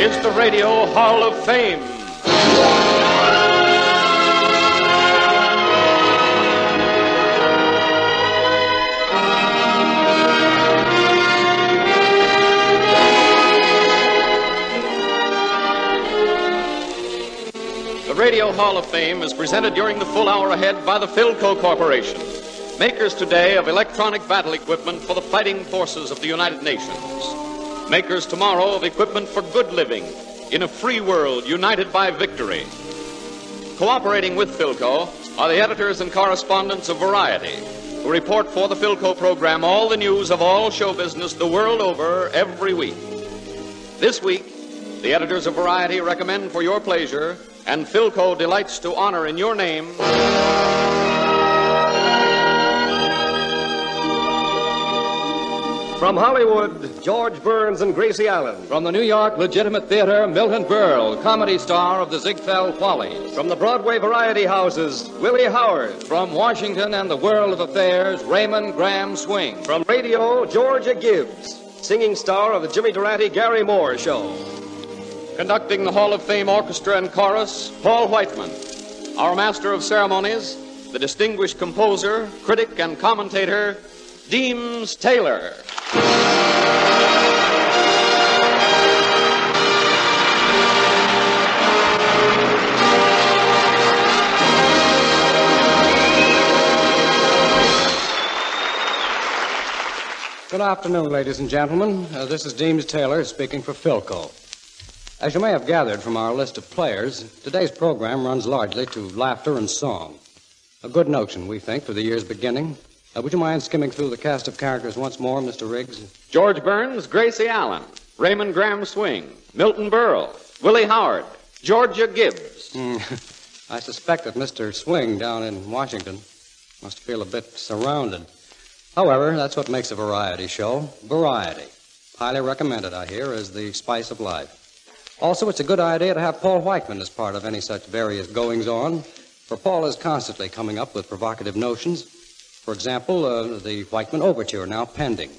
is the Radio Hall of Fame. The Radio Hall of Fame is presented during the full hour ahead by the Philco Corporation, makers today of electronic battle equipment for the fighting forces of the United Nations. Makers tomorrow of equipment for good living in a free world united by victory. Cooperating with Philco are the editors and correspondents of Variety, who report for the Philco program all the news of all show business the world over every week. This week, the editors of Variety recommend for your pleasure, and Philco delights to honor in your name, from Hollywood, George Burns and Gracie Allen. From the New York Legitimate Theater, Milton Berle, comedy star of the Ziegfeld Follies. From the Broadway variety houses, Willie Howard. From Washington and the world of affairs, Raymond Graham Swing. From radio, Georgia Gibbs, singing star of the Jimmy Durante Gary Moore Show. Conducting the Hall of Fame Orchestra and Chorus, Paul Whiteman. Our Master of Ceremonies, the distinguished composer, critic, and commentator, Deems Taylor. Good afternoon, ladies and gentlemen. This is Deems Taylor speaking for Philco. As you may have gathered from our list of players, today's program runs largely to laughter and song. A good notion, we think, for the year's beginning. Would you mind skimming through the cast of characters once more, Mr. Riggs? George Burns, Gracie Allen, Raymond Graham Swing, Milton Berle, Willie Howard, Georgia Gibbs. I suspect that Mr. Swing down in Washington must feel a bit surrounded. However, that's what makes a variety show. Variety. Highly recommended, I hear, as the spice of life. Also, it's a good idea to have Paul Whiteman as part of any such various goings-on, for Paul is constantly coming up with provocative notions. For example, the Whiteman Overture, now pending.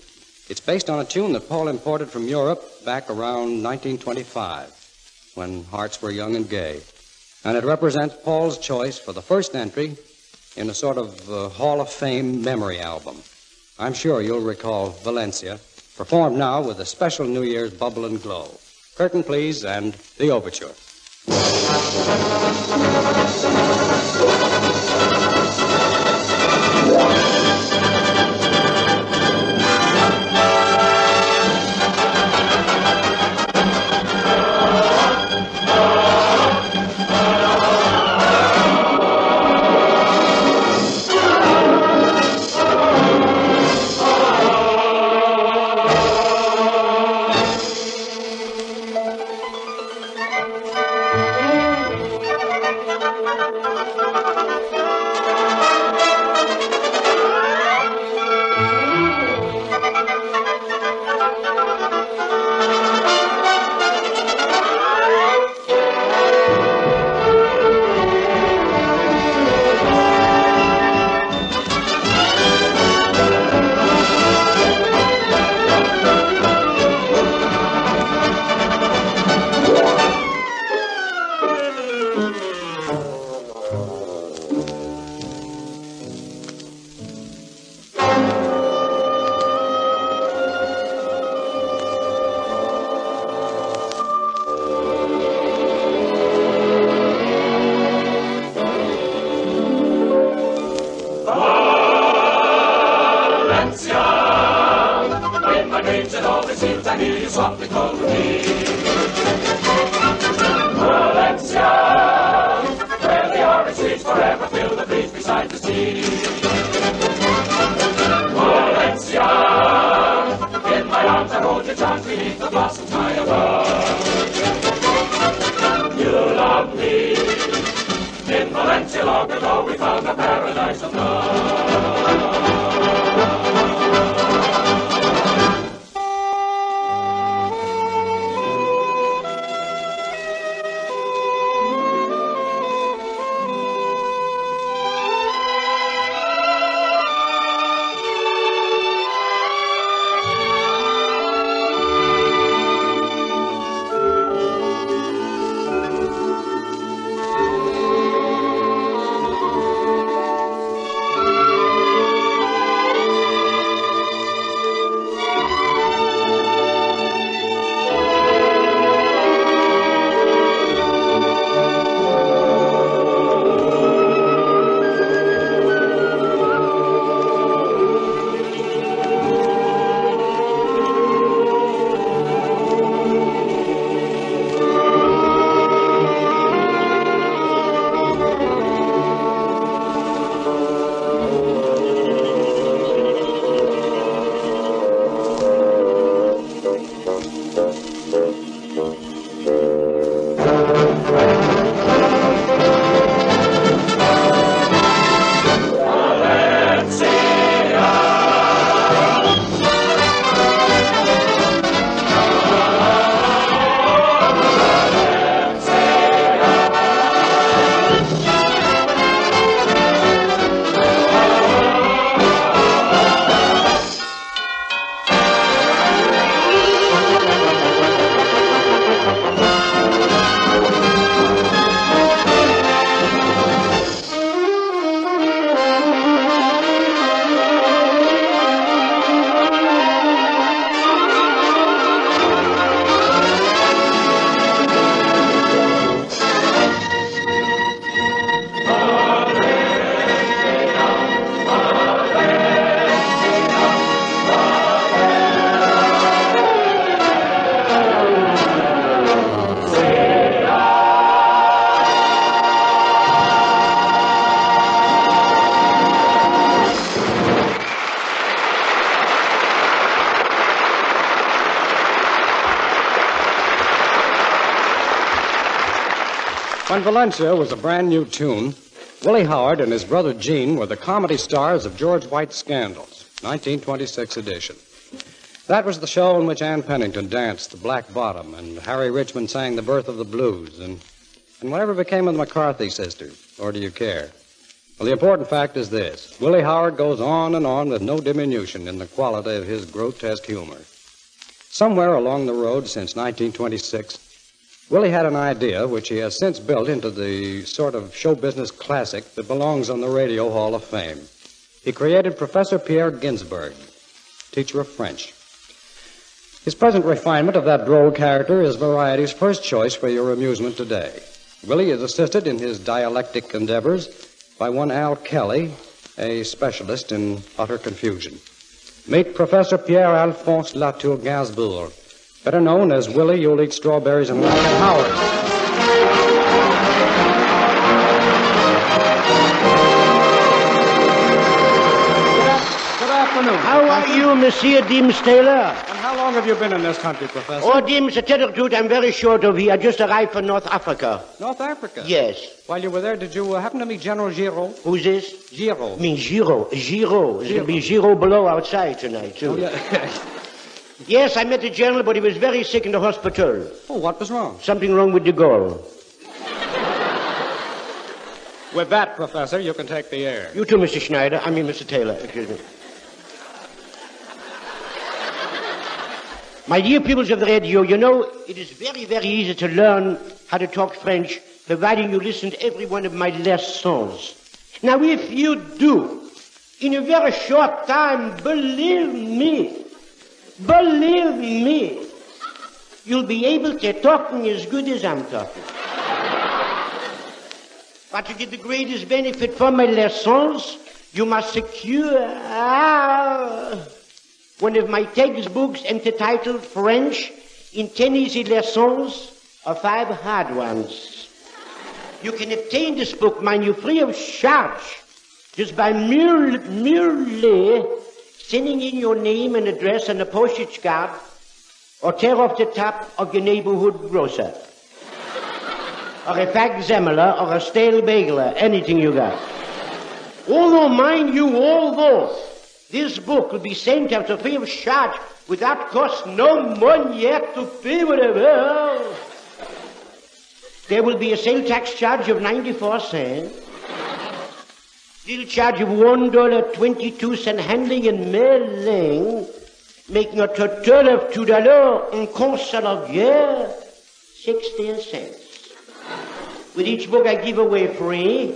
It's based on a tune that Paul imported from Europe back around 1925, when hearts were young and gay. And it represents Paul's choice for the first entry in a sort of Hall of Fame memory album. I'm sure you'll recall Valencia, performed now with a special New Year's bubble and glow. Curtain, please, and the Overture. When Valencia was a brand new tune, Willie Howard and his brother Gene were the comedy stars of George White's Scandals, 1926 edition. That was the show in which Ann Pennington danced the Black Bottom and Harry Richmond sang The Birth of the Blues. And whatever became of the McCarthy sisters, or do you care? Well, the important fact is this. Willie Howard goes on and on with no diminution in the quality of his grotesque humor. Somewhere along the road since 1926, Willie had an idea which he has since built into the sort of show business classic that belongs on the Radio Hall of Fame. He created Professor Pierre Ginsberg, teacher of French. His present refinement of that droll character is Variety's first choice for your amusement today. Willie is assisted in his dialectic endeavors by one Al Kelly, a specialist in utter confusion. Meet Professor Pierre-Alphonse Latour Gainsbourg, better known as Willie, You'll Eat Strawberries and Rocket Howard. How are you, Monsieur Dims Taylor? And how long have you been in this country, Professor? Oh, Dims, to tell the truth, I'm very short of here. I just arrived from North Africa. North Africa? Yes. While you were there, did you happen to meet General Giraud? Who's this? Giraud. I mean, Giraud. Giraud. There's going to be Giraud below outside tonight, too. Oh, yeah. Yes, I met the general, but he was very sick in the hospital. Oh, what was wrong? Something wrong with the Gaulle. With that, Professor, you can take the air. You too, Mr. Schneider. I mean, Mr. Taylor. Excuse me. My dear pupils of the radio, you know, it is very, very easy to learn how to talk French, providing you listen to every one of my lessons. Now, if you do, in a very short time, believe me, you'll be able to talking as good as I'm talking. But to get the greatest benefit from my lessons, you must secure one of my textbooks entitled French in 10 easy lessons or 5 hard ones. You can obtain this book, mind you, free of charge, just by merely sending in your name and address on a postage card or tear off the top of your neighborhood grocer. Or a facsimile or a stale bagel, anything you got. Although, mind you, this book will be sent out to free of charge without cost no money yet to pay whatever. There will be a sale tax charge of 94 cents. Little charge of $1.22 handling and mailing, making a total of $2 en consolidé, 16 cents. With each book I give away free,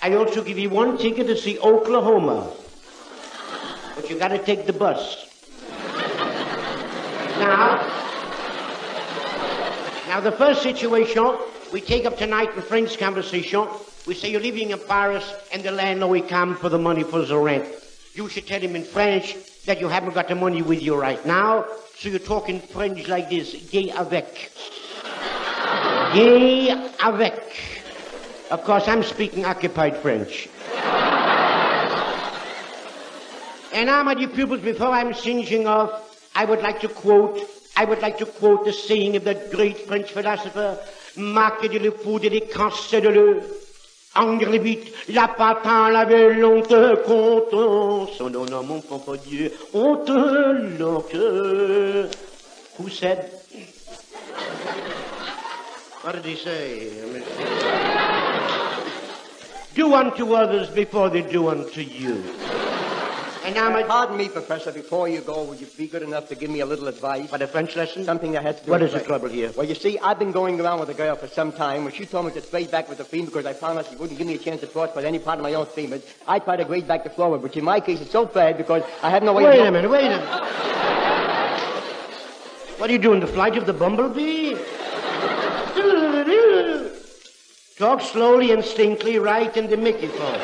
I also give you 1 ticket to see Oklahoma. But you gotta take the bus. Now the first situation we take up tonight in French conversation, we say you're living in Paris and the landlord will come for the money for the rent. You should tell him in French that you haven't got the money with you right now, so you talk in French like this, gay avec. Gay avec. Of course, I'm speaking occupied French. And now, my dear pupils, before I'm singeing off, I would like to quote the saying of that great French philosopher, Marquez de le fou de l'écancé de le, engrais vite, la patin l'avait longtemps content, son nom mon papa Dieu, honte longtemps. Who said? What did he say? Do unto others before they do unto you. And now, Pardon me, Professor, before you go, would you be good enough to give me a little advice? What, a French lesson? Something that has to do What with is the French. trouble here? Well, you see, I've been going around with a girl for some time. When she told me to trade back with the theme because I found out she wouldn't give me a chance to prosper any part of my own theme, I tried to grade back the forward, but in my case, it's so bad because I have no way Wait a minute. What are you doing, the flight of the bumblebee? Talk slowly and distinctly right in the Mickey phone.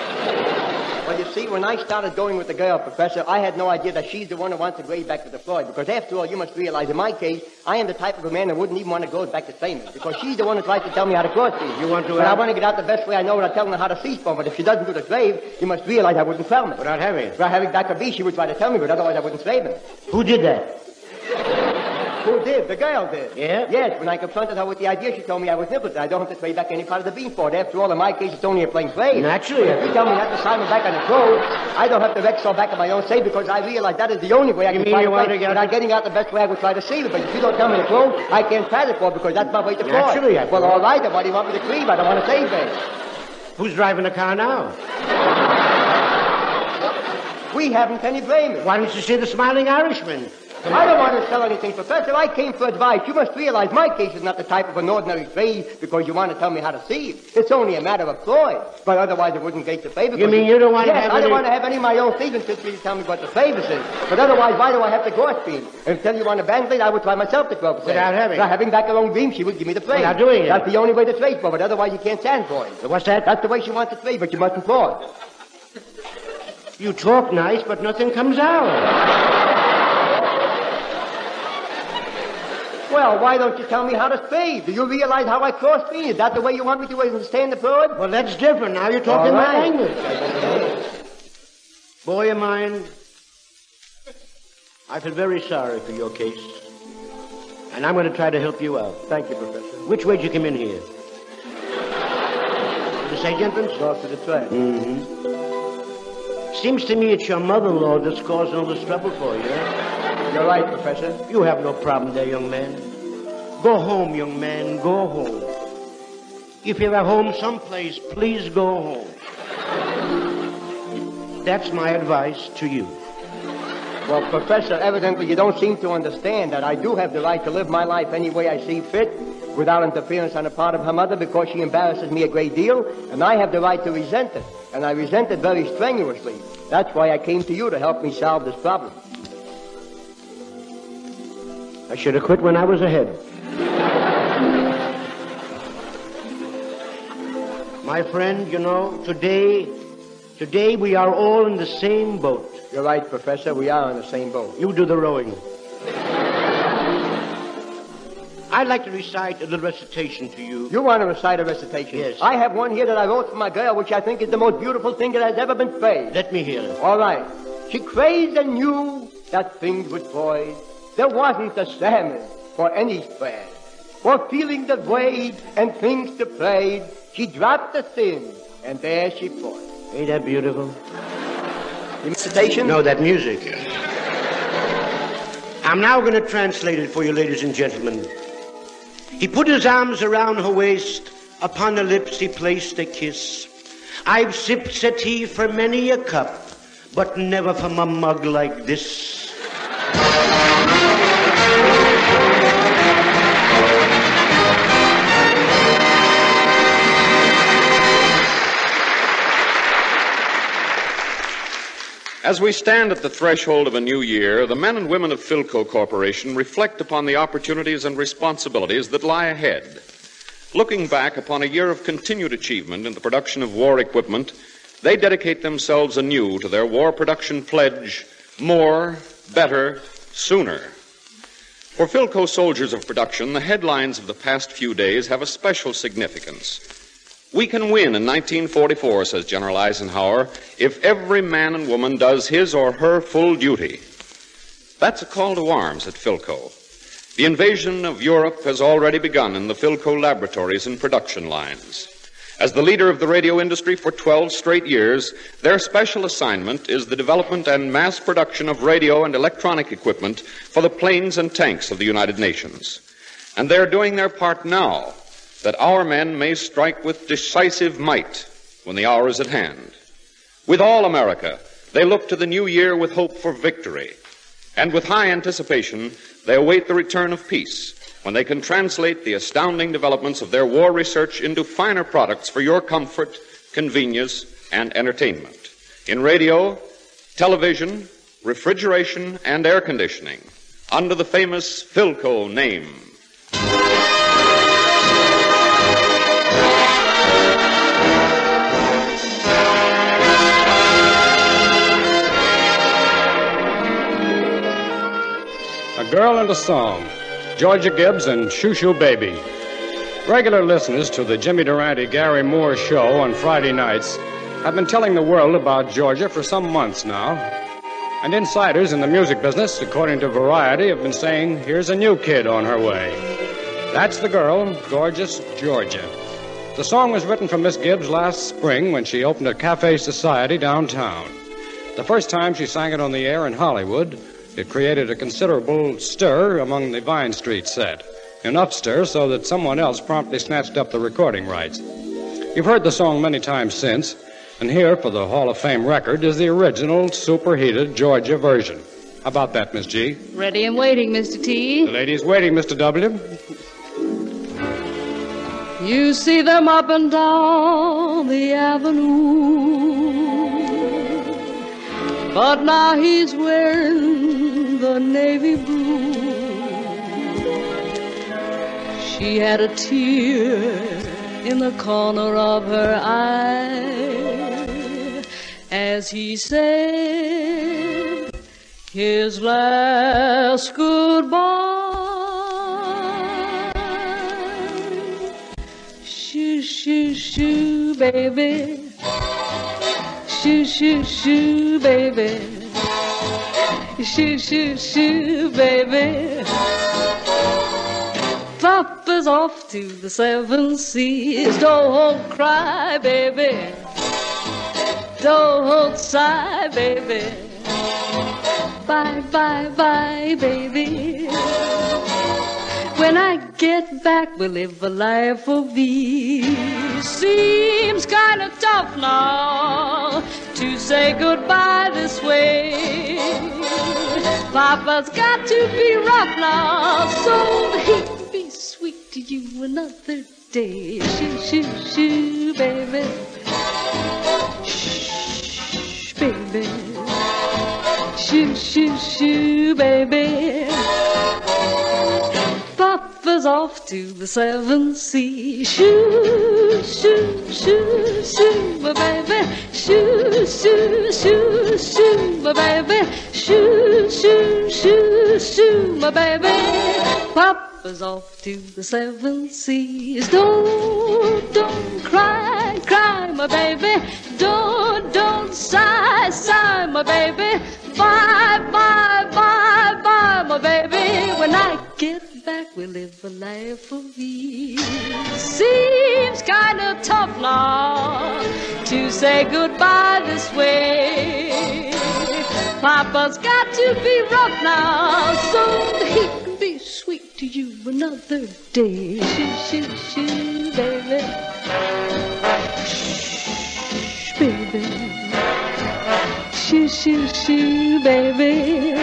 Well, you see, when I started going with the girl, Professor, I had no idea that she's the one who wants to grade back to the Floyd. Because after all, you must realize, in my case, I am the type of a man that wouldn't even want to go back to Famous. Because she's the one who tries to tell me how to cross these. You want to... But I want to get out the best way I know without telling her how to cease from. But if she doesn't do the slave, you must realize I wouldn't tell me. Without having? Without having Dr. B, she would try to tell me, but otherwise I wouldn't slave him. Who did that? Who did? The girl did. Yeah? Yes, when I confronted her with the idea, she told me I was nibbled. I don't have to trade back any part of the bean for it. After all, in my case, it's only a plain trade. Naturally. If you tell me not to sign me back on the clothes, I don't have to wreck so back on my own save because I realize that is the only way I can try to play. Without getting out the best way, I would try to save it. But if you don't tell me the clothes, I can't try it for because that's my way to fraud. Naturally. Well, all right, then why do you want me to cleave? I don't want to save it. Who's driving the car now? We haven't any blame. Why don't you say the Smiling Irishman? I don't want to sell anything, Professor. I came for advice. You must realize my case is not the type of an ordinary trade because you want to tell me how to see it. It's only a matter of Floyd. But otherwise, it wouldn't get the favor. You mean you don't want to have Yes, I don't want to have any of my own thieves until you tell me what the favors is. But otherwise, why do I have to go speed? Until you want a band blade, I would try myself to 12%. Without having? Without having back her own dream, she would give me the trade. Without doing it? That's the only way to trade for it. Otherwise, you can't stand for it. So what's that? That's the way she wants to trade, but you mustn't fraud. You talk nice, but nothing comes out. Well, why don't you tell me how to trade? Do you realize how I cross speed? Is that the way you want me to understand the fraud? Well, that's different. Now you're talking All my right. language. Boy of mine, I feel very sorry for your case. And I'm going to try to help you out. Thank you, Professor. Which way did you come in here? The stage entrance? North to the track. Mm-hmm. Seems to me it's your mother-in-law that's causing all this trouble for you. You're right, Professor. You have no problem there, young man. Go home, young man. Go home. If you're at home someplace, please go home. That's my advice to you. Well, Professor, evidently you don't seem to understand that I do have the right to live my life any way I see fit without interference on the part of her mother because she embarrasses me a great deal, and I have the right to resent it. And I resent it very strenuously. That's why I came to you to help me solve this problem. I should have quit when I was ahead. My friend, you know, today we are all in the same boat. You're right, Professor. We are on the same boat. You do the rowing. I'd like to recite a little recitation to you. You want to recite a recitation? Yes. I have one here that I wrote for my girl, which I think is the most beautiful thing that has ever been played. Let me hear it. All right. She crazed and knew that things would void. There wasn't a salmon for any spread. For feeling the void and things to play, she dropped the sin, and there she fought. Ain't that beautiful? The recitation? No, that music. I'm now going to translate it for you, ladies and gentlemen. He put his arms around her waist, upon her lips he placed a kiss. I've sipped, said he, for many a cup, but never from a mug like this. As we stand at the threshold of a new year, the men and women of Philco Corporation reflect upon the opportunities and responsibilities that lie ahead. Looking back upon a year of continued achievement in the production of war equipment, they dedicate themselves anew to their war production pledge, more, better, sooner. For Philco soldiers of production, the headlines of the past few days have a special significance. We can win in 1944, says General Eisenhower, if every man and woman does his or her full duty. That's a call to arms at Philco. The invasion of Europe has already begun in the Philco laboratories and production lines. As the leader of the radio industry for 12 straight years, their special assignment is the development and mass production of radio and electronic equipment for the planes and tanks of the United Nations. And they're doing their part now, that our men may strike with decisive might when the hour is at hand. With all America, they look to the new year with hope for victory. And with high anticipation, they await the return of peace, when they can translate the astounding developments of their war research into finer products for your comfort, convenience, and entertainment. In radio, television, refrigeration, and air conditioning, under the famous Philco name. A Girl and a Song, Georgia Gibbs and Shoo Shoo Baby. Regular listeners to the Jimmy Durante Gary Moore show on Friday nights have been telling the world about Georgia for some months now. And insiders in the music business, according to Variety, have been saying, here's a new kid on her way. That's the girl, Gorgeous Georgia. The song was written for Miss Gibbs last spring when she opened a cafe society downtown. The first time she sang it on the air in Hollywood, it created a considerable stir among the Vine Street set. Enough stir so that someone else promptly snatched up the recording rights. You've heard the song many times since, and here for the Hall of Fame record is the original superheated Georgia version. How about that, Miss G? Ready and waiting, Mr. T. The lady's waiting, Mr. W. You see them up and down the avenue, but now he's wearing the navy blue. She had a tear in the corner of her eye as he said his last goodbye. Shoo, shoo, shoo, baby. Shoo, shoo, shoo, baby. Shoo, shoo, shoo, baby. Papa's off to the 7 seas. Don't cry, baby. Don't sigh, baby. Bye, bye, bye, baby. When I get back, we'll live a life of ease. Seems kind of tough now to say goodbye this way. Papa's got to be rough now so that he can be sweet to you another day. Shoo, shoo, shoo, baby. Shh, baby. Shoo, shoo, shoo, baby. Papa's off to the 7 seas. Shoo, shoo, shoo, shoo, my baby. Shoo, shoo, shoo, shoo, my baby. Shoo, shoo, shoo, shoo, my baby. Papa's off to the 7 seas. Don't cry, cry, my baby. Don't sigh, sigh, my baby. Bye, bye, bye, bye, my baby. When I get back, we'll live a life of ease. Seems kind of tough now to say goodbye this way. Papa's got to be rough now so that he can be sweet to you another day. Shoo, shoo, shoo, baby. Shh, baby. Shoo, shoo, shoo, baby.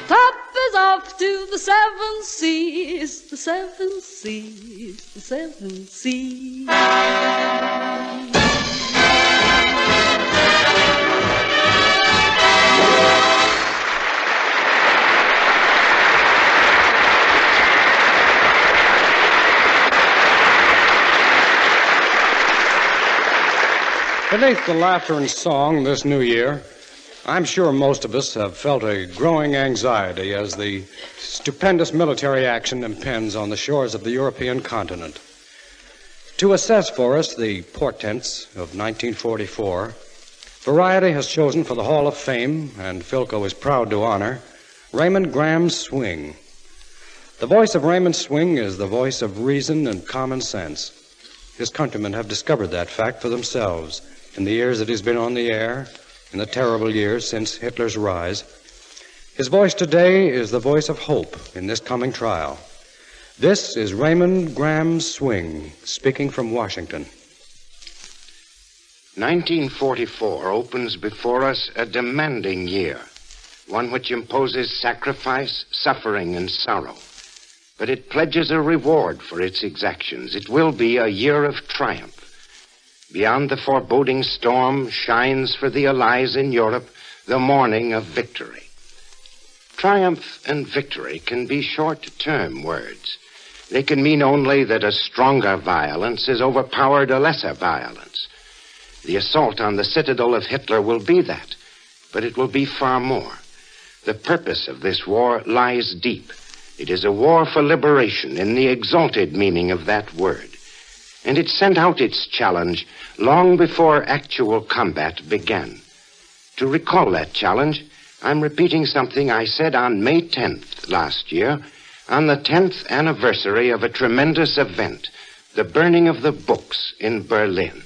Papa's off to the 7 seas, the 7 seas, the 7 seas. Beneath the laughter and song this new year, I'm sure most of us have felt a growing anxiety as the stupendous military action impends on the shores of the European continent. To assess for us the portents of 1944, Variety has chosen for the Hall of Fame, and Philco is proud to honor, Raymond Graham Swing. The voice of Raymond Swing is the voice of reason and common sense. His countrymen have discovered that fact for themselves in the years that he's been on the air, in the terrible years since Hitler's rise. His voice today is the voice of hope in this coming trial. This is Raymond Graham Swing, speaking from Washington. 1944 opens before us a demanding year, one which imposes sacrifice, suffering, and sorrow. But it pledges a reward for its exactions. It will be a year of triumph. Beyond the foreboding storm shines for the Allies in Europe the morning of victory. Triumph and victory can be short-term words. They can mean only that a stronger violence has overpowered a lesser violence. The assault on the citadel of Hitler will be that, but it will be far more. The purpose of this war lies deep. It is a war for liberation in the exalted meaning of that word. And it sent out its challenge long before actual combat began. To recall that challenge, I'm repeating something I said on May 10th last year, on the 10th anniversary of a tremendous event, the burning of the books in Berlin.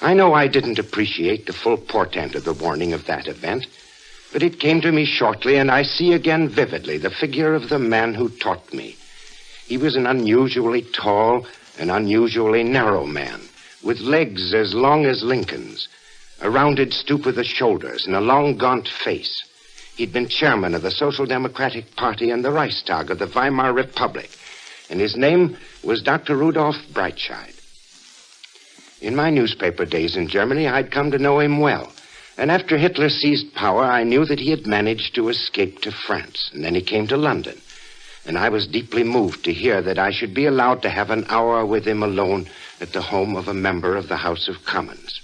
I know I didn't appreciate the full portent of the warning of that event, but it came to me shortly, and I see again vividly the figure of the man who taught me. He was an unusually tall, an unusually narrow man, with legs as long as Lincoln's, a rounded stoop of the shoulders, and a long, gaunt face. He'd been chairman of the Social Democratic Party and the Reichstag of the Weimar Republic, and his name was Dr. Rudolf Breitscheid. In my newspaper days in Germany, I'd come to know him well, and after Hitler seized power, I knew that he had managed to escape to France, and then he came to London, and I was deeply moved to hear that I should be allowed to have an hour with him alone at the home of a member of the House of Commons.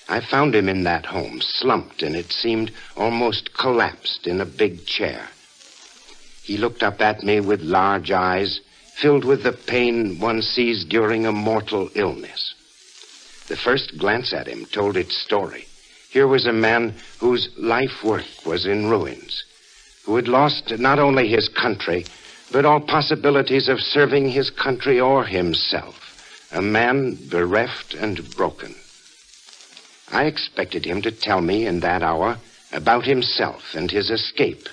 I found him in that home, slumped, and it seemed almost collapsed in a big chair. He looked up at me with large eyes, filled with the pain one sees during a mortal illness. The first glance at him told its story. Here was a man whose life work was in ruins, who had lost not only his country, but all possibilities of serving his country or himself, a man bereft and broken. I expected him to tell me in that hour about himself and his escape,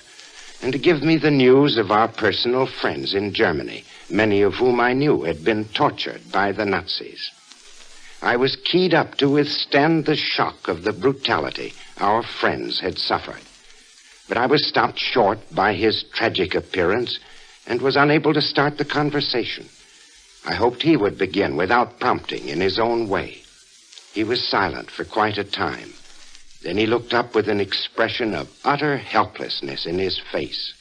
and to give me the news of our personal friends in Germany, many of whom I knew had been tortured by the Nazis. I was keyed up to withstand the shock of the brutality our friends had suffered. But I was stopped short by his tragic appearance and was unable to start the conversation. I hoped he would begin without prompting in his own way. He was silent for quite a time. Then he looked up with an expression of utter helplessness in his face,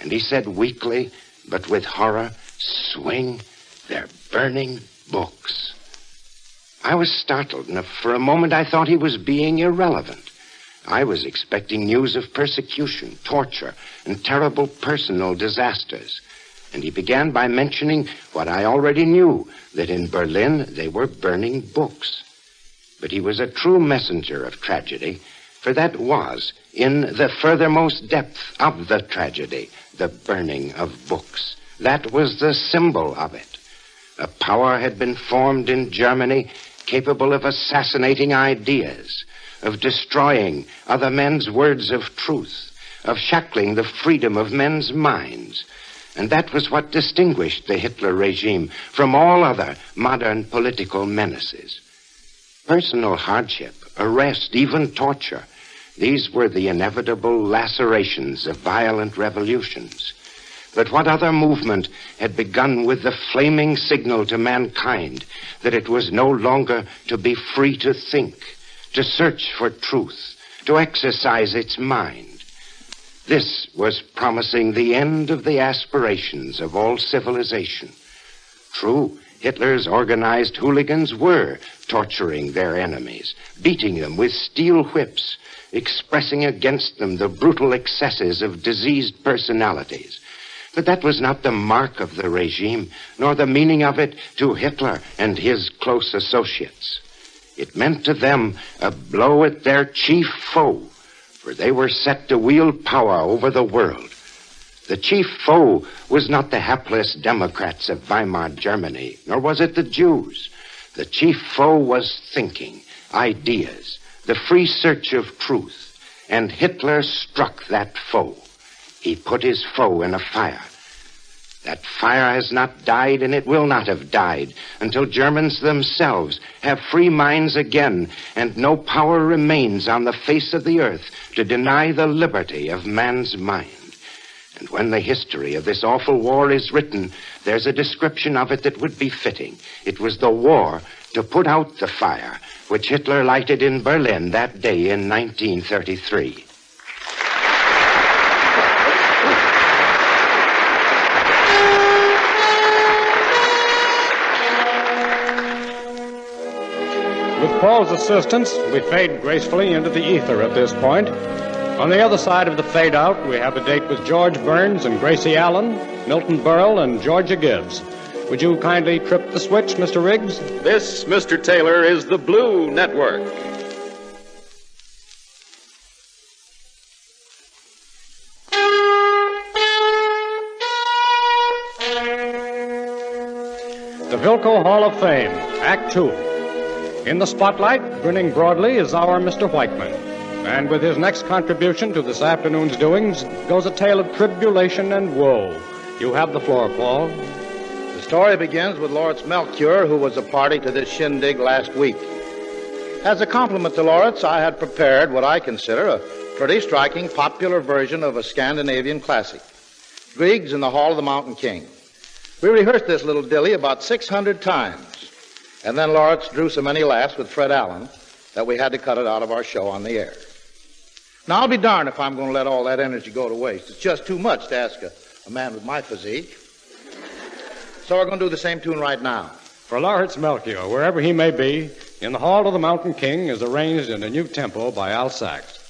and he said weakly, but with horror, "Swing, they're burning books." I was startled, and for a moment I thought he was being irrelevant. I was expecting news of persecution, torture, and terrible personal disasters. And he began by mentioning what I already knew, that in Berlin they were burning books. But he was a true messenger of tragedy, for that was, in the furthermost depth of the tragedy, the burning of books. That was the symbol of it. A power had been formed in Germany capable of assassinating ideas, of destroying other men's words of truth, of shackling the freedom of men's minds. And that was what distinguished the Hitler regime from all other modern political menaces. Personal hardship, arrest, even torture, these were the inevitable lacerations of violent revolutions. But what other movement had begun with the flaming signal to mankind that it was no longer to be free to think, to search for truth, to exercise its mind? This was promising the end of the aspirations of all civilization. True, Hitler's organized hooligans were torturing their enemies, beating them with steel whips, expressing against them the brutal excesses of diseased personalities. But that was not the mark of the regime, nor the meaning of it to Hitler and his close associates. It meant to them a blow at their chief foe, for they were set to wield power over the world. The chief foe was not the hapless Democrats of Weimar Germany, nor was it the Jews. The chief foe was thinking, ideas, the free search of truth, and Hitler struck that foe. He put his foe in a fire. That fire has not died, and it will not have died until Germans themselves have free minds again, and no power remains on the face of the earth to deny the liberty of man's mind. And when the history of this awful war is written, there's a description of it that would be fitting. It was the war to put out the fire which Hitler lighted in Berlin that day in 1933. With Paul's assistance, we fade gracefully into the ether at this point. On the other side of the fade-out, we have a date with George Burns and Gracie Allen, Milton Berle and Georgia Gibbs. Would you kindly trip the switch, Mr. Riggs? This, Mr. Taylor, is the Blue Network. the Vilco Hall of Fame, Act Two. In the spotlight, grinning broadly, is our Mr. Whiteman. And with his next contribution to this afternoon's doings goes a tale of tribulation and woe. You have the floor, Paul. The story begins with Lawrence Melchior, who was a party to this shindig last week. As a compliment to Lawrence, I had prepared what I consider a pretty striking popular version of a Scandinavian classic, Grieg's in the Hall of the Mountain King. We rehearsed this little dilly about 600 times, and then Lawrence drew so many laughs with Fred Allen that we had to cut it out of our show on the air. Now, I'll be darned if I'm going to let all that energy go to waste. It's just too much to ask a man with my physique. So we're going to do the same tune right now. For Lawrence Melchior, wherever he may be, in the Hall of the Mountain King is arranged in a new tempo by Al Sachs.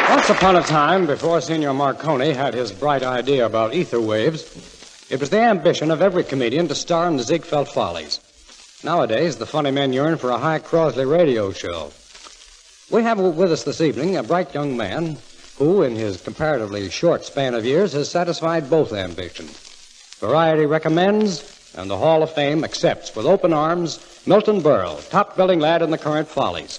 Once upon a time, before Senor Marconi had his bright idea about ether waves, it was the ambition of every comedian to star in the Ziegfeld Follies. Nowadays, the funny men yearn for a High Crosley radio show. We have with us this evening a bright young man who, in his comparatively short span of years, has satisfied both ambitions. Variety recommends, and the Hall of Fame accepts with open arms, Milton Berle, top billing lad in the current Follies.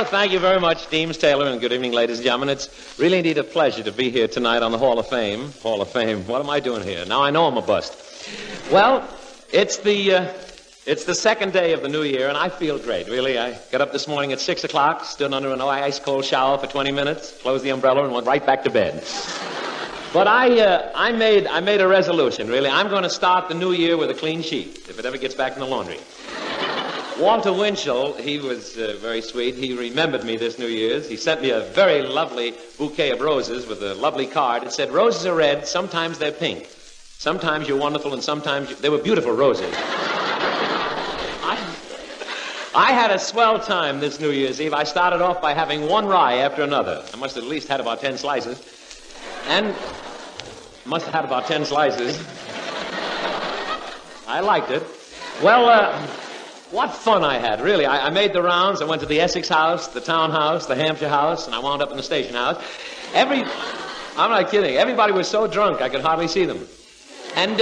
Thank you very much, Deems Taylor, and good evening, ladies and gentlemen. It's really indeed a pleasure to be here tonight on the Hall of Fame. Hall of Fame. What am I doing here? Now I know I'm a bust. Well, it's the second day of the new year, and I feel great, really. I got up this morning at 6 o'clock, stood under an ice-cold shower for 20 minutes, closed the umbrella, and went right back to bed. But I made a resolution, really. I'm going to start the new year with a clean sheet, if it ever gets back in the laundry. Walter Winchell, he was very sweet. He remembered me this New Year's. He sent me a very lovely bouquet of roses with a lovely card. It said, "Roses are red, sometimes they're pink. Sometimes you're wonderful, and sometimes they were beautiful roses." I had a swell time this New Year's Eve. I started off by having one rye after another. I must have at least had about 10 slices. And must have had about 10 slices. I liked it. Well, What fun I had, really. I made the rounds. I went to the Essex House, the Town House, the Hampshire House, and I wound up in the Station House. I'm not kidding. Everybody was so drunk I could hardly see them. And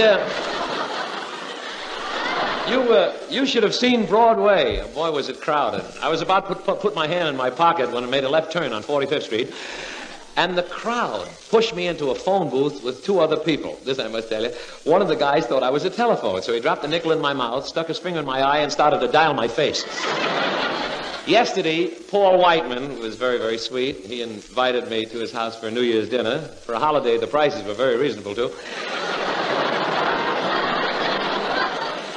you should have seen Broadway. Boy, was it crowded. I was about to put my hand in my pocket when I made a left turn on 45th Street. And the crowd pushed me into a phone booth with two other people. This I must tell you. One of the guys thought I was a telephone, so he dropped a nickel in my mouth, stuck his finger in my eye, and started to dial my face. Yesterday, Paul Whiteman was very, very sweet. He invited me to his house for a New Year's dinner. For a holiday, the prices were very reasonable, too.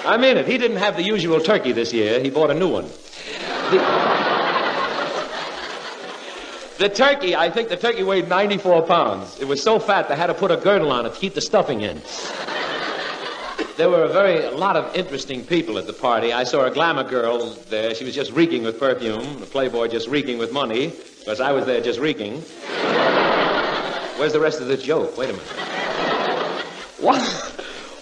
I mean it. He didn't have the usual turkey this year. He bought a new one. The turkey, I think the turkey weighed 94 pounds. It was so fat they had to put a girdle on it to keep the stuffing in. There were a lot of interesting people at the party. I saw a glamour girl there. She was just reeking with perfume. The playboy just reeking with money, because I was there just reeking. Where's the rest of this joke? Wait a minute.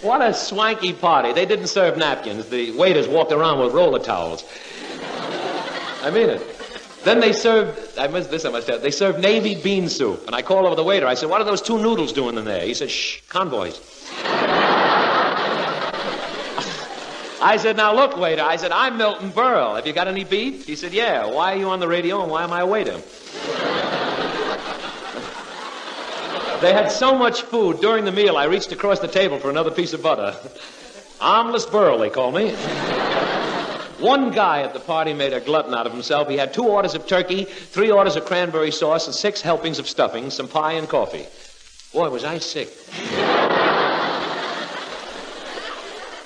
What a swanky party. They didn't serve napkins. The waiters walked around with roller towels. I mean it. Then they served, they served navy bean soup. And I called over the waiter. I said, what are those two noodles doing in there? He said, shh, convoys. I said, now look, waiter. I said, I'm Milton Berle. Have you got any beef? He said, yeah. Why are you on the radio and why am I a waiter? They had so much food during the meal, I reached across the table for another piece of butter. Armless Berle, they call me. One guy at the party made a glutton out of himself. He had 2 orders of turkey, 3 orders of cranberry sauce, and 6 helpings of stuffing, some pie and coffee. Boy, was I sick.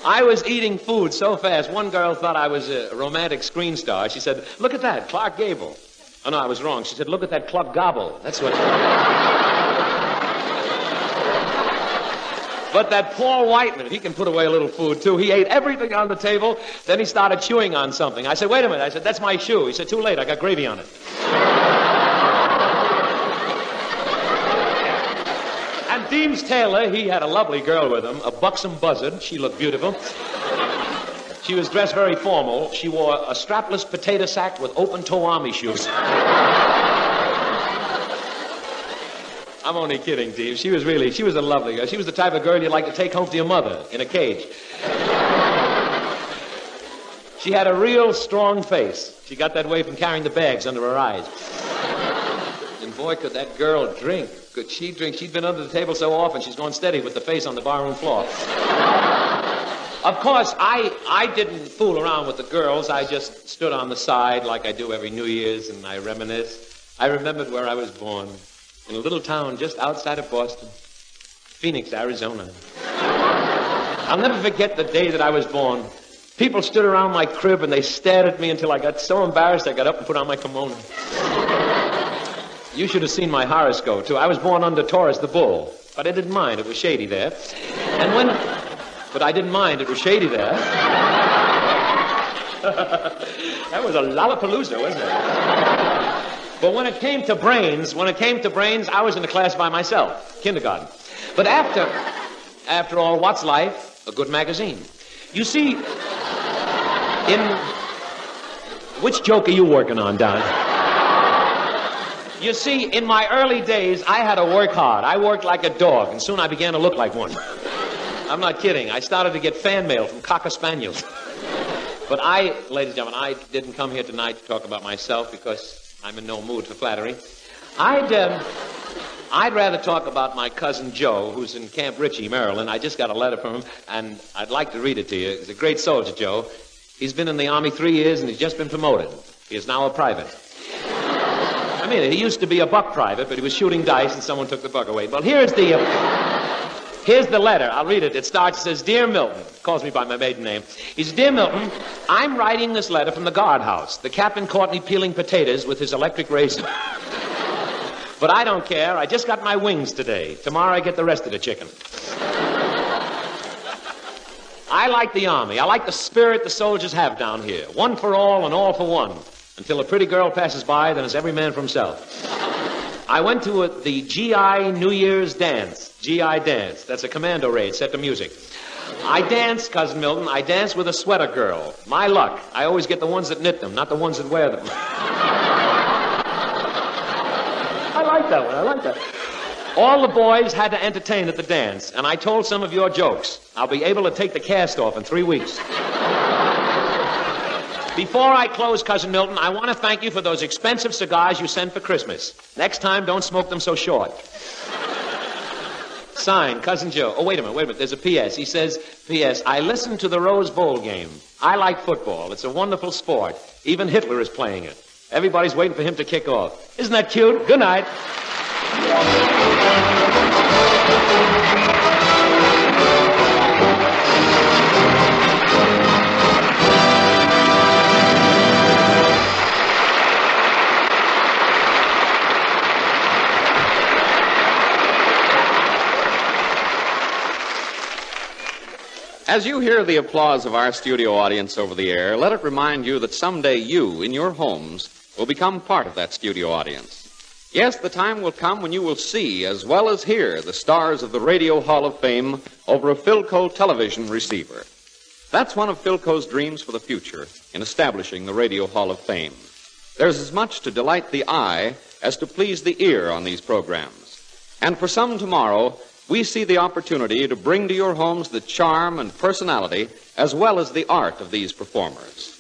I was eating food so fast, one girl thought I was a romantic screen star. She said, look at that, Clark Gable. Oh, no, I was wrong. She said, look at that Club Gobble. That's what... But that Paul Whiteman, he can put away a little food, too. He ate everything on the table, then he started chewing on something. I said, wait a minute. I said, that's my shoe. He said, too late. I got gravy on it. And Deems Taylor, he had a lovely girl with him, a buxom buzzard. She looked beautiful. She was dressed very formal. She wore a strapless potato sack with open-toe army shoes. I'm only kidding, Deems. She was a lovely girl. She was the type of girl you'd like to take home to your mother in a cage. She had a real strong face. She got that way from carrying the bags under her eyes. And boy, could that girl drink. Could she drink? She'd been under the table so often, she's gone steady with the face on the barroom floor. Of course, I didn't fool around with the girls. I just stood on the side like I do every New Year's, and I reminisced. I remembered where I was born. In a little town just outside of Boston, Phoenix, Arizona. I'll never forget the day that I was born. People stood around my crib and they stared at me until I got so embarrassed I got up and put on my kimono. You should have seen my horoscope, too. I was born under Taurus the Bull, but I didn't mind. It was shady there. But I didn't mind. It was shady there. That was a lollapalooza, wasn't it? But when it came to brains, I was in a class by myself, kindergarten. But after all, what's life? A good magazine. You see, which joke are you working on, Don? You see, in my early days, I had to work hard. I worked like a dog, and soon I began to look like one. I'm not kidding. I started to get fan mail from Cocker Spaniels. But ladies and gentlemen, I didn't come here tonight to talk about myself because I'm in no mood for flattery. I'd rather talk about my cousin Joe, who's in Camp Ritchie, Maryland. I just got a letter from him, and I'd like to read it to you. He's a great soldier, Joe. He's been in the Army 3 years, and he's just been promoted. He is now a private. I mean, he used to be a buck private, but he was shooting dice, and someone took the buck away. Well, here's the letter. I'll read it. It says, Dear Milton. Calls me by my maiden name. He says, Dear Milton, I'm writing this letter from the guardhouse. The captain caught me peeling potatoes with his electric razor. But I don't care. I just got my wings today. Tomorrow I get the rest of the chicken. I like the Army. I like the spirit the soldiers have down here. One for all and all for one. Until a pretty girl passes by, then it's every man for himself. I went to the GI New Year's dance. GI dance. That's a commando raid set to music. I dance, Cousin Milton. I dance with a sweater girl. My luck. I always get the ones that knit them, not the ones that wear them. I like that one. I like that. All the boys had to entertain at the dance, and I told some of your jokes. I'll be able to take the cast off in 3 weeks. Before I close, Cousin Milton, I want to thank you for those expensive cigars you sent for Christmas. Next time, don't smoke them so short. Signed, Cousin Joe. Oh, wait a minute. There's a P.S. He says, P.S., I listened to the Rose Bowl game. I like football. It's a wonderful sport. Even Hitler is playing it. Everybody's waiting for him to kick off. Isn't that cute? Good night. As you hear the applause of our studio audience over the air, let it remind you that someday you, in your homes, will become part of that studio audience. Yes, the time will come when you will see, as well as hear, the stars of the Radio Hall of Fame over a Philco television receiver. That's one of Philco's dreams for the future in establishing the Radio Hall of Fame. There's as much to delight the eye as to please the ear on these programs. And for some tomorrow, we see the opportunity to bring to your homes the charm and personality as well as the art of these performers.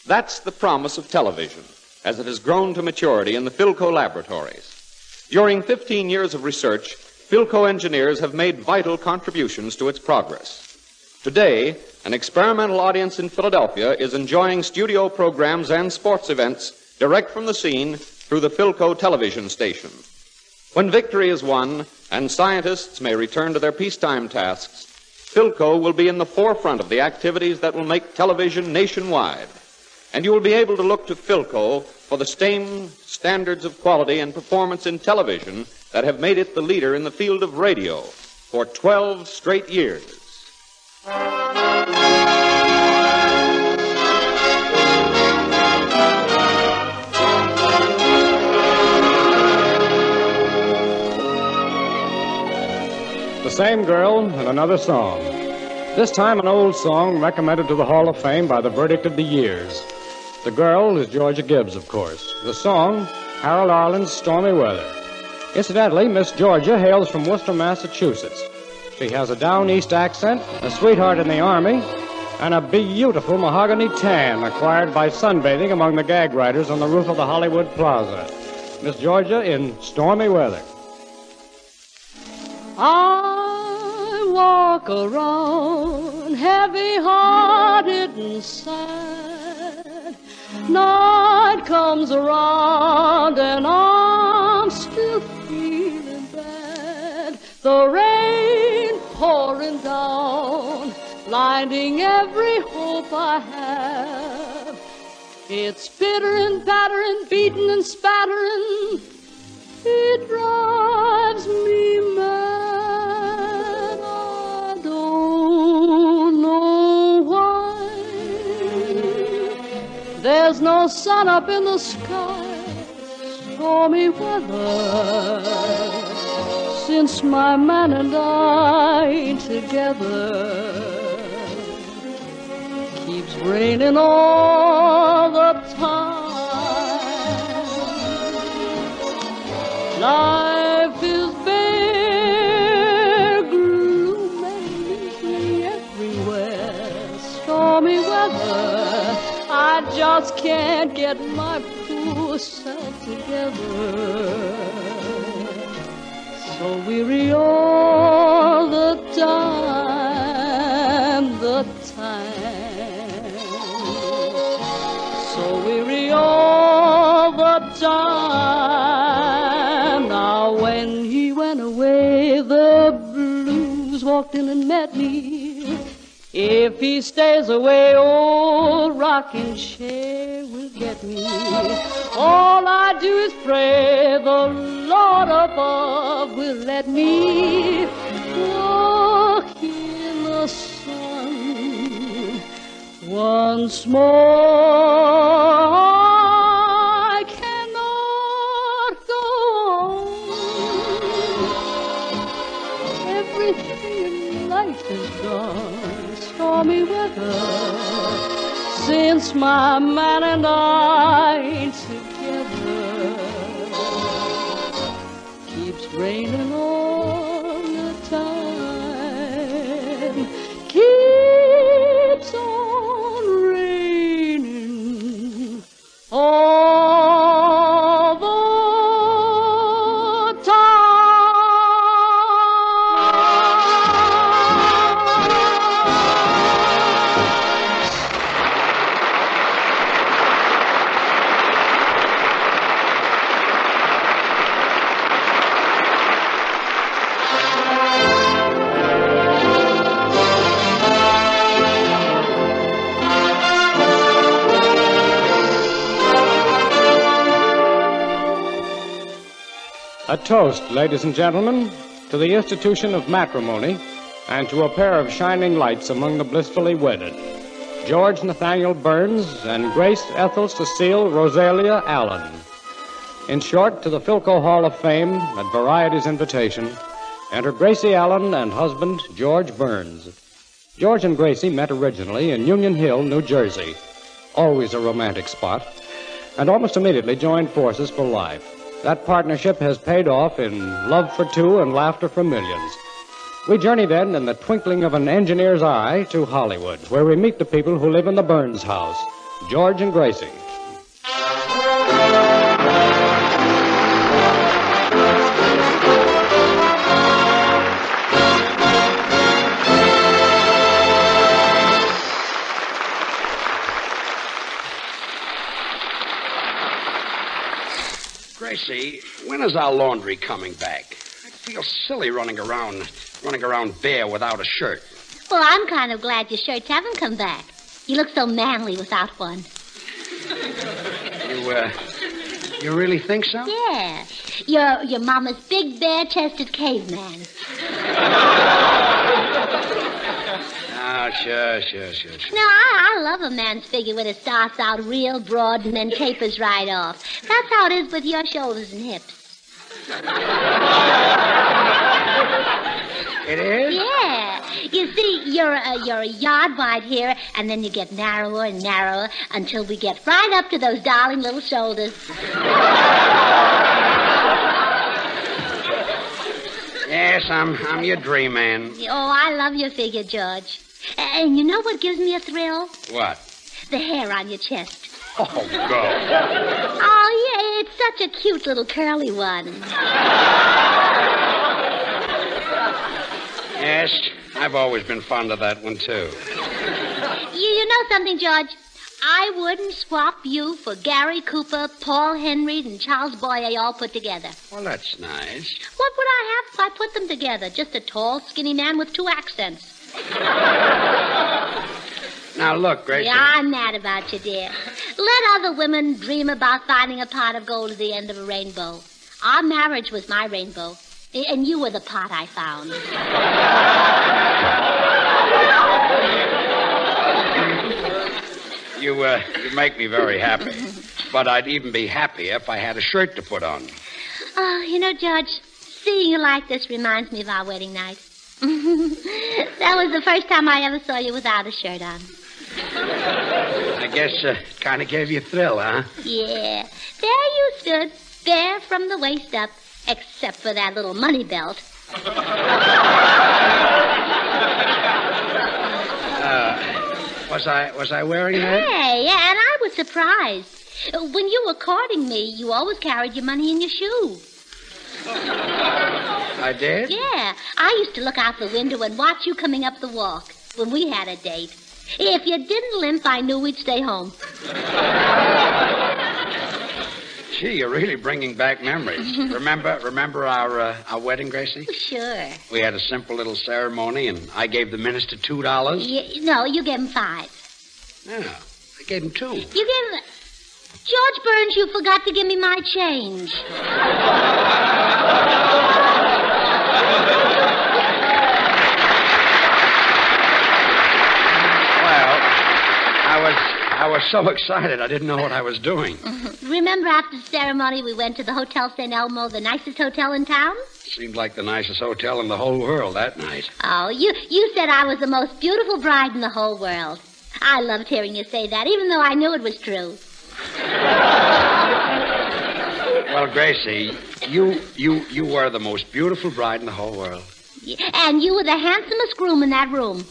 That's the promise of television as it has grown to maturity in the Philco laboratories. During 15 years of research, Philco engineers have made vital contributions to its progress. Today, an experimental audience in Philadelphia is enjoying studio programs and sports events direct from the scene through the Philco television station. When victory is won and scientists may return to their peacetime tasks, Philco will be in the forefront of the activities that will make television nationwide. And you will be able to look to Philco for the same standards of quality and performance in television that have made it the leader in the field of radio for 12 straight years. The same girl and another song. This time an old song recommended to the Hall of Fame by the verdict of the years. The girl is Georgia Gibbs, of course. The song, Harold Arlen's Stormy Weather. Incidentally, Miss Georgia hails from Worcester, Massachusetts. She has a down east accent, a sweetheart in the Army, and a beautiful mahogany tan acquired by sunbathing among the gag writers on the roof of the Hollywood Plaza. Miss Georgia in Stormy Weather. I walk around heavy-hearted and sad. Night comes around and I'm still feeling bad. The rain pouring down, blinding every hope I have. It's bittering, battering, beating and spattering. It drives me mad. I don't know why. There's no sun up in the sky. Stormy weather. Since my man and I ain't together. Keeps raining all the time. Life is bare, gloom and misery everywhere. Stormy weather, I just can't get my poor self together. So weary all the time, So weary all the time. Now when he went away, the blues walked in and met me. If he stays away, old rocking chair will get me. All I do is pray the Lord above will let me walk in the sun once more. I cannot go on. Everything in life is gone. stormy weather. Since my man and I ain't together, keeps raining all the time, keeps on raining all the A toast, ladies and gentlemen, to the institution of matrimony and to a pair of shining lights among the blissfully wedded, George Nathaniel Burns and Grace Ethel Cecile Rosalia Allen. In short, to the Philco Hall of Fame, at Variety's invitation, enter Gracie Allen and husband George Burns. George and Gracie met originally in Union Hill, New Jersey, always a romantic spot, and almost immediately joined forces for life. That partnership has paid off in love for two and laughter for millions. We journey then in the twinkling of an engineer's eye to Hollywood, where we meet the people who live in the Burns house, George and Gracie. Gracie, when is our laundry coming back? I feel silly running around bare without a shirt. Well, I'm kind of glad your shirts haven't come back. You look so manly without one. You really think so? Yeah. Your mama's big, bare-chested caveman. Oh, sure. No, I love a man's figure when it starts out real broad and then tapers right off. That's how it is with your shoulders and hips. It is? Yeah. You see, you're a yard wide here, and then you get narrower and narrower until we get right up to those darling little shoulders. Yes, I'm your dream man. Oh, I love your figure, George. And you know what gives me a thrill? What? The hair on your chest. Oh, God. Oh, yeah, it's such a cute little curly one. Yes, I've always been fond of that one, too. You know something, George? I wouldn't swap you for Gary Cooper, Paul Henry, and Charles Boyer all put together. Well, that's nice. What would I have if I put them together? Just a tall, skinny man with two accents. Now, look, Gracie. Yeah, I'm mad about you, dear. Let other women dream about finding a pot of gold at the end of a rainbow. Our marriage was my rainbow, and you were the pot I found. You make me very happy. But I'd even be happier if I had a shirt to put on. Oh, you know, George, seeing you like this reminds me of our wedding night. That was the first time I ever saw you without a shirt on. I guess it kind of gave you a thrill, huh? Yeah. There you stood, bare from the waist up, except for that little money belt. Was I wearing that? Yeah, and I was surprised. When you were courting me, you always carried your money in your shoe. I did? Yeah. I used to look out the window and watch you coming up the walk when we had a date. If you didn't limp, I knew we'd stay home. Gee, you're really bringing back memories. Remember our wedding, Gracie? Sure. We had a simple little ceremony, and I gave the minister $2. No, you gave him $5. No, I gave him $2. You gave him... George Burns, you forgot to give me my change. Well, I I was so excited I didn't know what I was doing. Remember after the ceremony we went to the Hotel St. Elmo, the nicest hotel in town? Seemed like the nicest hotel in the whole world that night. Oh, you said I was the most beautiful bride in the whole world. I loved hearing you say that, even though I knew it was true. Well, Gracie, you were the most beautiful bride in the whole world. And you were the handsomest groom in that room.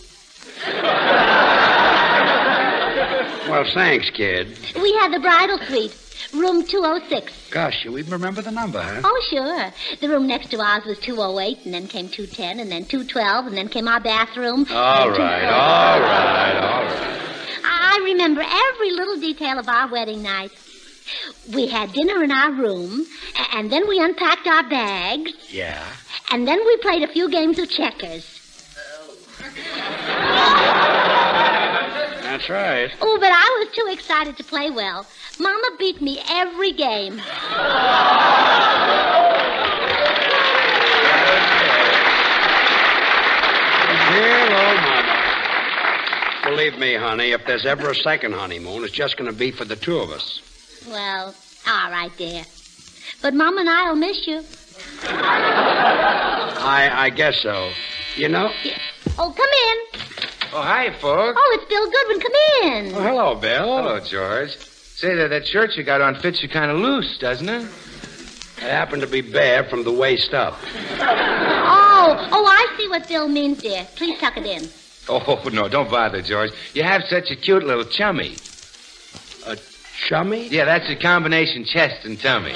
Well, thanks, kid. We had the bridal suite, room 206. Gosh, you even remember the number, huh? Oh, sure. The room next to ours was 208, and then came 210, and then 212, and then came our bathroom. All right. I remember every little detail of our wedding night. We had dinner in our room, and then we unpacked our bags. Yeah. And then we played a few games of checkers. That's right. Oh, but I was too excited to play well. Mama beat me every game. Dear old Mama. Believe me, honey, if there's ever a second honeymoon, it's just going to be for the two of us. Well, all right, dear. But Mama and I'll miss you. I guess so. You know? Yeah. Oh, come in. Oh, hi, folks. Oh, it's Bill Goodwin. Come in. Oh, hello, Bill. Hello, George. Say, that shirt you got on fits you kind of loose, doesn't it? I happen to be bare from the waist up. Oh, I see what Bill means, dear. Please tuck it in. Oh, no, don't bother, George. You have such a cute little chummy. A chummy? Yeah, that's a combination chest and tummy.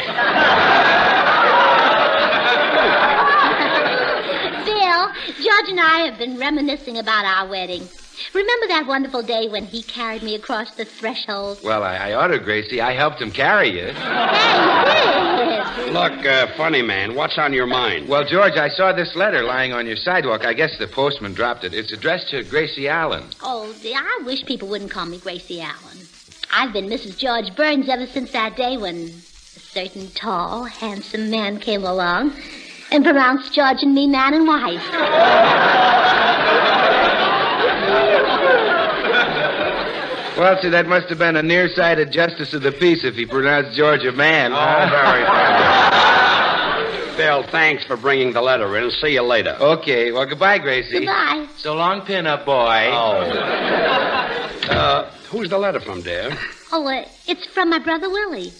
Bill, George and I have been reminiscing about our wedding. Remember that wonderful day when he carried me across the threshold? Well, I ought to, Gracie. I helped him carry you. Hey, Look, funny man, what's on your mind? Well, George, I saw this letter lying on your sidewalk. I guess the postman dropped it. It's addressed to Gracie Allen. Oh, I wish people wouldn't call me Gracie Allen. I've been Mrs. George Burns ever since that day when a certain tall, handsome man came along and pronounced George and me man and wife. Well, see, that must have been a nearsighted justice of the peace if he pronounced George a man. Oh, very funny. Bill, thanks for bringing the letter in. See you later. Okay. Well, goodbye, Gracie. Goodbye. So long, pin-up boy. Oh. Who's the letter from, dear? Oh, it's from my brother Willie.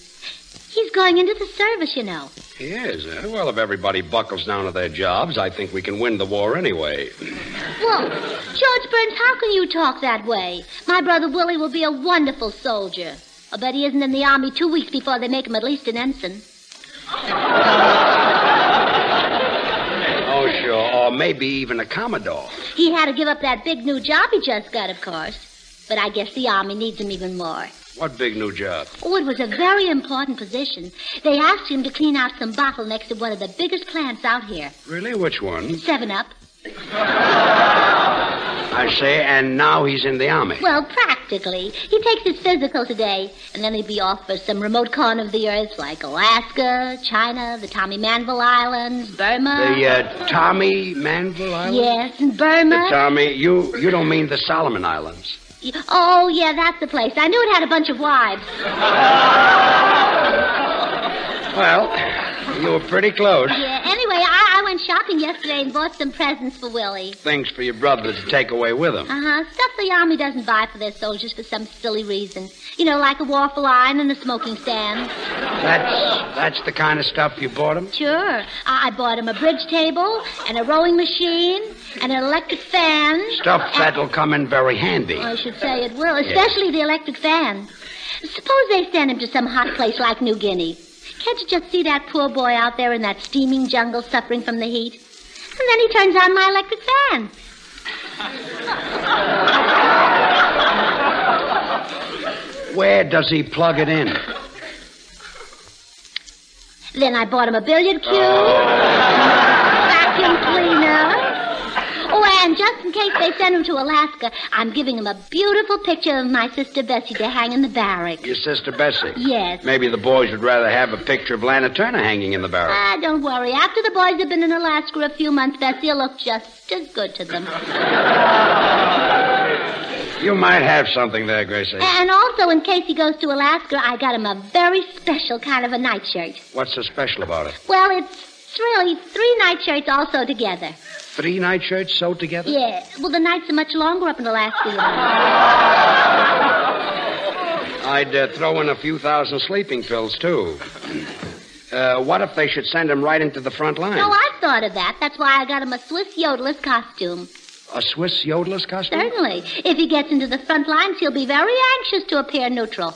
He's going into the service, you know. He is, huh? Well, if everybody buckles down to their jobs, I think we can win the war anyway. Well, George Burns, how can you talk that way? My brother Willie will be a wonderful soldier. I bet he isn't in the Army 2 weeks before they make him at least an ensign. Oh, sure. Or maybe even a Commodore. He had to give up that big new job he just got, of course. But I guess the Army needs him even more. What big new job? Oh, it was a very important position. They asked him to clean out some bottlenecks at one of the biggest plants out here. Really? Which one? 7-Up. I say, and now he's in the Army. Well, practically. He takes his physical today, and then he'll be off for some remote corner of the earth like Alaska, China, the Tommy Manville Islands, Burma. The Tommy Manville Islands? Yes, and Burma. The Tommy, you don't mean the Solomon Islands. Oh, yeah, that's the place. I knew it had a bunch of wives. Well, you were pretty close. Yeah, anyway, I went shopping yesterday and bought some presents for Willie. Things for your brother to take away with him. Stuff the Army doesn't buy for their soldiers for some silly reason. You know, like a waffle iron and a smoking stand. That's the kind of stuff you bought him? Sure. I bought him a bridge table and a rowing machine and an electric fan. Stuff that'll come in very handy. I should say it will, especially the electric fan. Suppose they send him to some hot place like New Guinea. Can't you just see that poor boy out there in that steaming jungle suffering from the heat? And then he turns on my electric fan. Where does he plug it in? Then I bought him a billiard cue, vacuum cleaner. Oh, and just in case they send him to Alaska, I'm giving him a beautiful picture of my sister Bessie to hang in the barracks. Your sister Bessie? Yes. Maybe the boys would rather have a picture of Lana Turner hanging in the barracks. Don't worry. After the boys have been in Alaska a few months, Bessie will look just as good to them. You might have something there, Gracie. And also, in case he goes to Alaska, I got him a very special kind of a nightshirt. What's so special about it? Well, it's really 3 nightshirts all sewed together. 3 nightshirts sewed together? Yeah. Well, the nights are much longer up in Alaska, you know. I'd throw in a few thousand sleeping pills, too. What if they should send him right into the front line? Oh, I thought of that. That's why I got him a Swiss yodeler's costume. A Swiss yodeler's costume? Certainly. If he gets into the front lines, he'll be very anxious to appear neutral.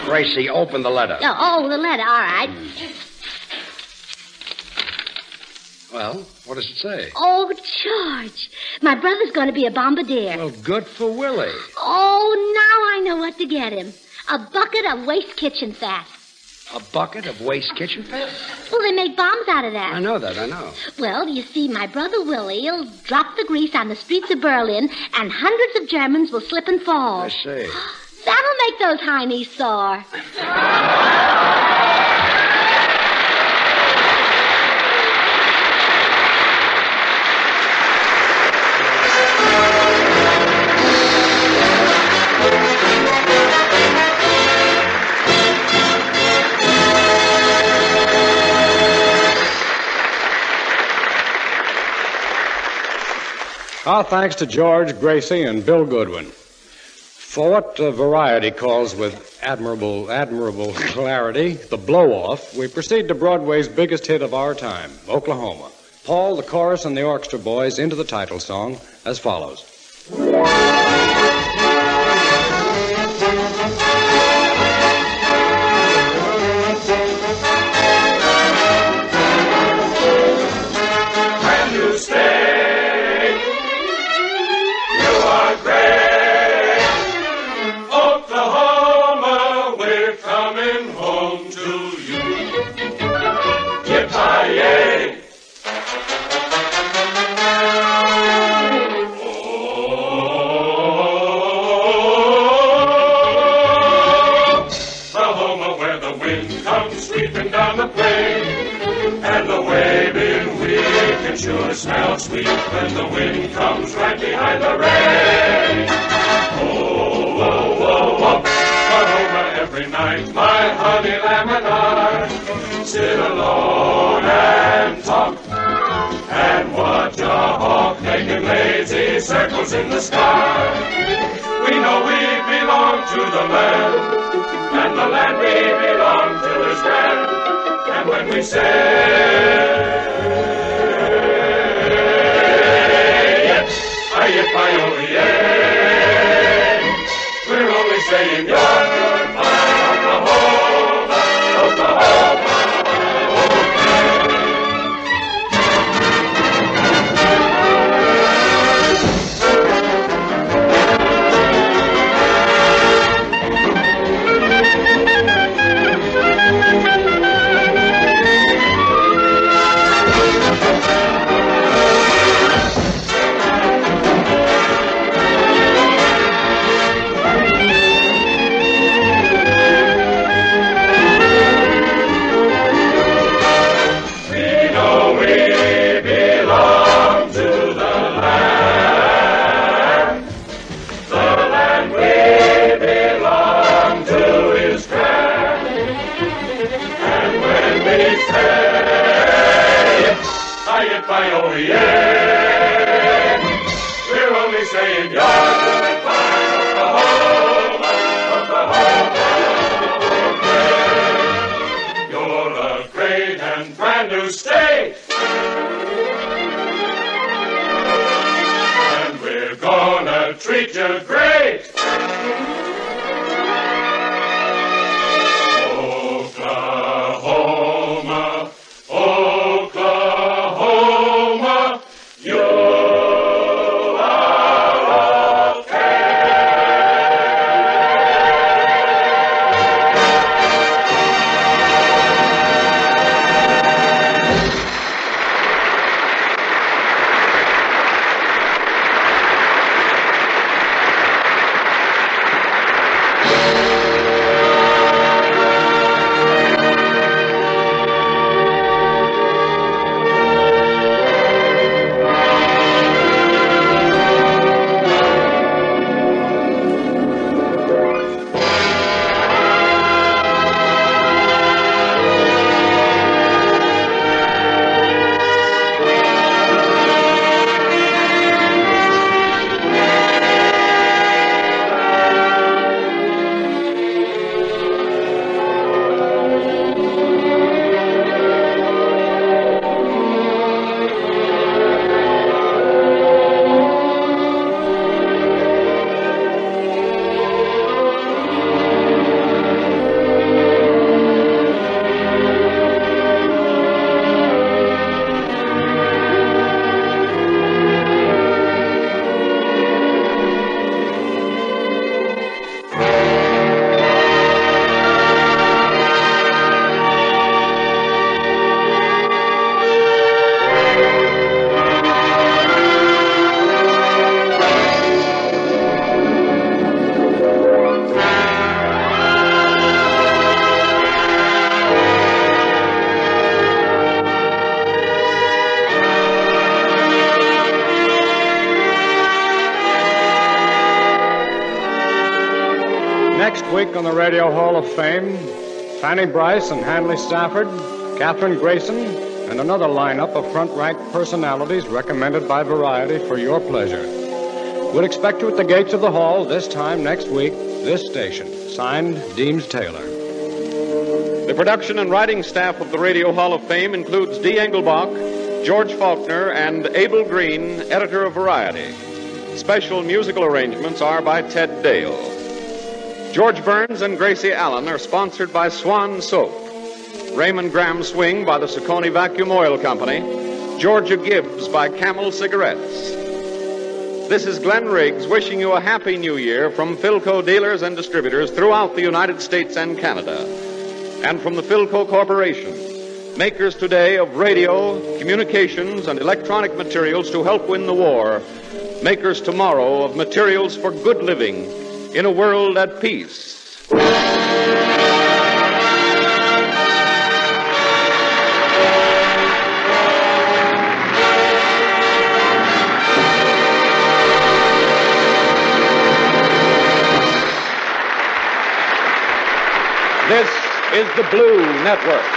Gracie, open the letter. Oh, the letter. All right. Well, what does it say? Oh, George. My brother's going to be a bombardier. Well, good for Willie. Oh, now I know what to get him. A bucket of waste kitchen fat. A bucket of waste kitchen fat? Well, they make bombs out of that. I know that, I know. Well, you see, my brother Willie'll drop the grease on the streets of Berlin, and hundreds of Germans will slip and fall. I see. That'll make those heinies sore. Our thanks to George, Gracie, and Bill Goodwin. For what Variety calls with admirable clarity, the blow-off, we proceed to Broadway's biggest hit of our time, Oklahoma. Paul, the chorus, and the orchestra boys into the title song as follows. Brand new state, you are great. Oklahoma, we're coming home to you. Yippee-yay. Oklahoma, where the wind comes sweeping down the plain, and the waving wheat can sure smell sweet when the wind comes right behind the rain. Oh, oh, oh, oh, Oklahoma, every night my honey lamb and I sit alone and talk and watch a hawk making lazy circles in the sky. We know we belong to the land, and the land we belong to is grand. And when we say, yippee-yi-oh-yay, we're only saying you're goodbye, Oklahoma, Oklahoma, yippee-yi-oh-yay, we're only saying you're goodbye, Oklahoma, Oklahoma, okay. You're a great and brand new state, and we're gonna treat you great. Oklahoma, Oklahoma, you are Next week on the Radio Hall of Fame, Fanny Bryce and Hanley Stafford, Katherine Grayson, and another lineup of front-rank personalities recommended by Variety for your pleasure. We'll expect you at the gates of the hall this time next week, this station. Signed, Deems Taylor. The production and writing staff of the Radio Hall of Fame includes D. Engelbach, George Faulkner, and Abel Green, editor of Variety. Special musical arrangements are by Ted Dale. George Burns and Gracie Allen are sponsored by Swan Soap. Raymond Graham Swing by the Saucony Vacuum Oil Company. Georgia Gibbs by Camel Cigarettes. This is Glenn Riggs wishing you a happy new year from Philco dealers and distributors throughout the United States and Canada. And from the Philco Corporation, makers today of radio, communications, and electronic materials to help win the war. Makers tomorrow of materials for good living in a world at peace. This is the Blue Network.